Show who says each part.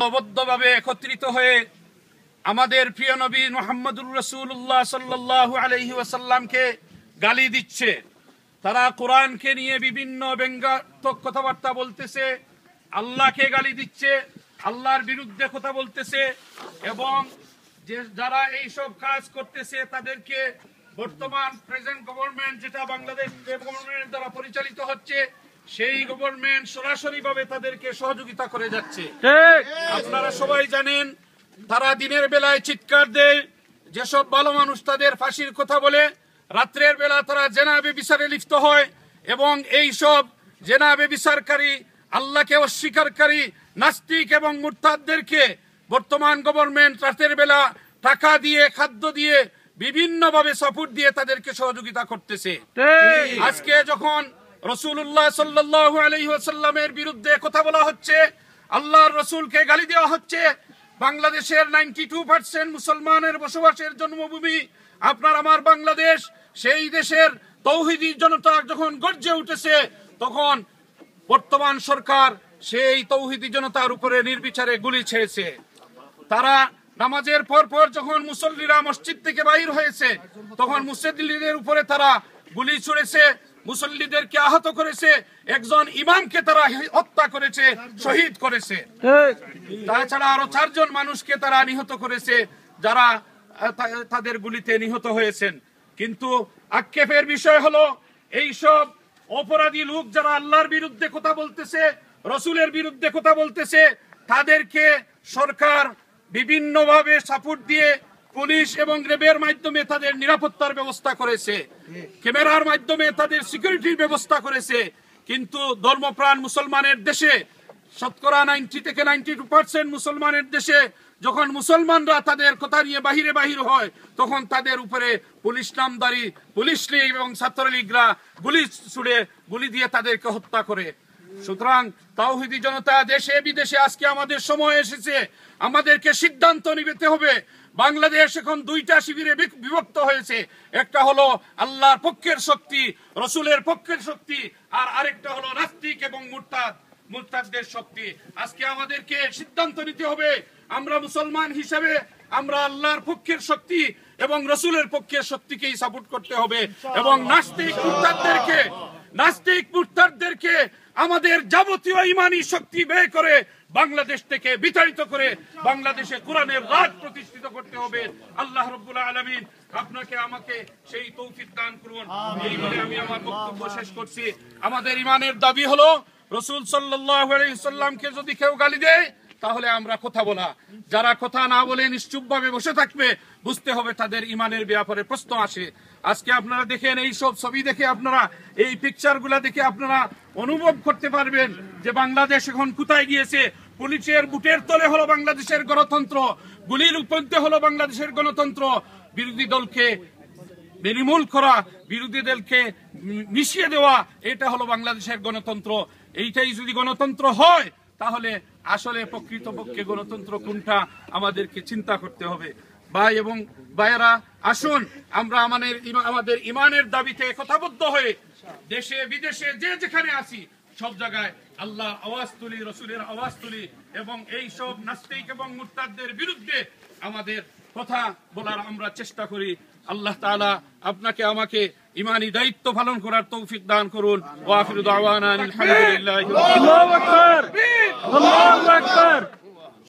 Speaker 1: দলবদ্ধভাবে একত্রিত হয়ে আমাদের প্রিয় নবী মুহাম্মদুর রাসূলুল্লাহ সাল্লাল্লাহু আলাইহি ওয়াসাল্লামকে গালি দিচ্ছে। তারা কোরআনকে নিয়ে বিভিন্ন ব্যঙ্গাত্মক কথাবার্তা বলতেছে, আল্লাহকে গালি দিচ্ছে, আল্লাহর বিরুদ্ধে কথা বলতেছে এবং যে যারা এই সব কাজ করতেছে তাদেরকে বর্তমান প্রেজেন্ট গভর্নমেন্ট যেটা বাংলাদেশ গভর্নমেন্ট দ্বারা পরিচালিত হচ্ছে সেই গভর্নমেন্ট সরাসরি ভাবে তাদেরকে সহযোগিতা করে যাচ্ছে। আপনারা সবাই জানেন তারা দিনের বেলায় চিৎকার দেয়, যেসব ভালো মানুষ তাদের ফাঁসির কথা বলে, রাত্রের বেলা তারা জেনাবে বিচারে লিপ্ত হয় এবং এই সব জেনাবে বিচারকারী, আল্লাহকে অস্বীকারী নাস্তিক এবং মুরতাদদেরকে বর্তমান গভর্নমেন্ট রাতের বেলা টাকা দিয়ে, খাদ্য দিয়ে, বিভিন্নভাবে সাপোর্ট দিয়ে তাদেরকে সহযোগিতা করতেছে। আজকে যখন রাসূলুল্লাহ সাল্লাল্লাহু আলাইহি ওয়াসাল্লামের বিরুদ্ধে কথা বলা হচ্ছে, আল্লাহর রাসূলকে গালি দেওয়া হচ্ছে, বাংলাদেশের 92% মুসলমানের বসবাসের জন্মভূমি আপনার আমার বাংলাদেশ, সেই দেশের তৌহিদি জনতা যখন গর্জে উঠেছে তখন বর্তমান সরকার সেই তৌহিদি জনতার উপরে নির্বিচারে গুলি ছেড়েছে। তারা নামাজের পর যখন মুসল্লিরা মসজিদ থেকে বাইর হয়েছে তখন মুসল্লিদের উপরে তারা গুলি ছুড়েছে, মুসল্লিদেরকে আহত করেছে, একজন ইমামকে তারা হত্যা করেছে, শহীদ করেছে। তাছাড়া আরো 4 জন মানুষকে তারা নিহত করেছে যারা তাদের গুলিতে নিহত হয়েছেন। কিন্তু আক্ষেপের বিষয় হলো এই সব অপরাধী লোক যারা আল্লাহর বিরুদ্ধে কথা বলতেছে, রসুলের বিরুদ্ধে কথা বলতেছে, তাদেরকে সরকার বিভিন্নভাবে সাপোর্ট দিয়ে পুলিশ এবং র্যাবের মাধ্যমে তাদের নিরাপত্তার ব্যবস্থা করেছে, ক্যামেরার মাধ্যমে তাদের সিকিউরিটির ব্যবস্থা করেছে। কিন্তু ধর্মপ্রাণ মুসলমানের দেশে শতকরা 90 থেকে 92% মুসলমানের দেশে যখন মুসলমানরা তাদের কথা নিয়ে বাহির হয় তখন তাদের উপরে পুলিশ নামদারি পুলিশ লীগ এবং ছাত্রলীগরা গুলি দিয়ে তাদেরকে হত্যা করে। সুতরাং তাওহীদি জনতা দেশে বিদেশে আজকে আমাদের সময় এসেছে, আমাদেরকে সিদ্ধান্ত নিতে হবে। বাংলাদেশ এখন 2টা শিবিরে বিভক্ত হয়েছে, একটা হলো আল্লাহর পক্ষের শক্তি, রসুলের পক্ষের শক্তি, আর আরেকটা হলো নাস্তিক এবং মুরতাদদের শক্তি। আজকে আমাদেরকে সিদ্ধান্ত নিতে হবে, আমরা মুসলমান হিসেবে আমরা আল্লাহর পক্ষের শক্তি এবং রসুলের পক্ষের শক্তিকেই সাপোর্ট করতে হবে এবং নাস্তিক মুরতাদদেরকে আমাদের যাবতীয় ঈমানি শক্তি ব্যয় করে বাংলাদেশ থেকে বিতাড়িত করে বাংলাদেশে কোরআনের রাজ প্রতিষ্ঠিত করতে হবে। আল্লাহ রাব্বুল আলামিন আপনাকে আমাকে সেই তৌফিক দান করুন। এই বলে আমি আমার বক্তব্য শেষ করছি। আমাদের ঈমানের দাবি হলো রাসূল সাল্লাল্লাহু আলাইহি ওয়াসাল্লামকে যদি কেউ গালি দেয় তাহলে আমরা কথা বলা, যারা কথা না বলে নিশ্চুপভাবে বসে থাকবে বুঝতে হবে তাদের ঈমানের ব্যাপারে প্রশ্ন আসে। আজকে আপনারা দেখেন এই সব ছবি দেখে, আপনারা এই পিকচারগুলো দেখে আপনারা অনুভব করতে পারবেন যে বাংলাদেশ এখন কোথায় গিয়েছে। পুলিশের বুটের তলে হলো বাংলাদেশের গণতন্ত্র, গুলির উপরে হলো বাংলাদেশের গণতন্ত্র। বিরোধী দলকে নির্মূল করা, বিরোধী দলকে মিশিয়ে দেওয়া, এটা হলো বাংলাদেশের গণতন্ত্র। এইটাই যদি গণতন্ত্র হয় তাহলে আসলে প্রকৃতপক্ষে গণতন্ত্র কোনটা আমাদেরকে চিন্তা করতে হবে। ভাই এবং ভাইয়েরা, আসুন আমরা আমাদের ঈমানের দাবিতে একতাবদ্ধ হয়ে দেশে বিদেশে যে যেখানে আছি সব জায়গায় আল্লাহ আওয়াজ তুলি, রসুলের আওয়াজ তুলি এবং এই সব নাস্তিক এবং মুরতাদদের বিরুদ্ধে আমাদের কথা বলার আমরা চেষ্টা করি। আল্লাহ তাআলা আপনাকে আমাকে ঈমানি দায়িত্ব পালন করার তৌফিক দান করুন। ওয়া আখিরু দাওয়ানা আলহামদুলিল্লাহি। আল্লাহু আকবার, আল্লাহু আকবার।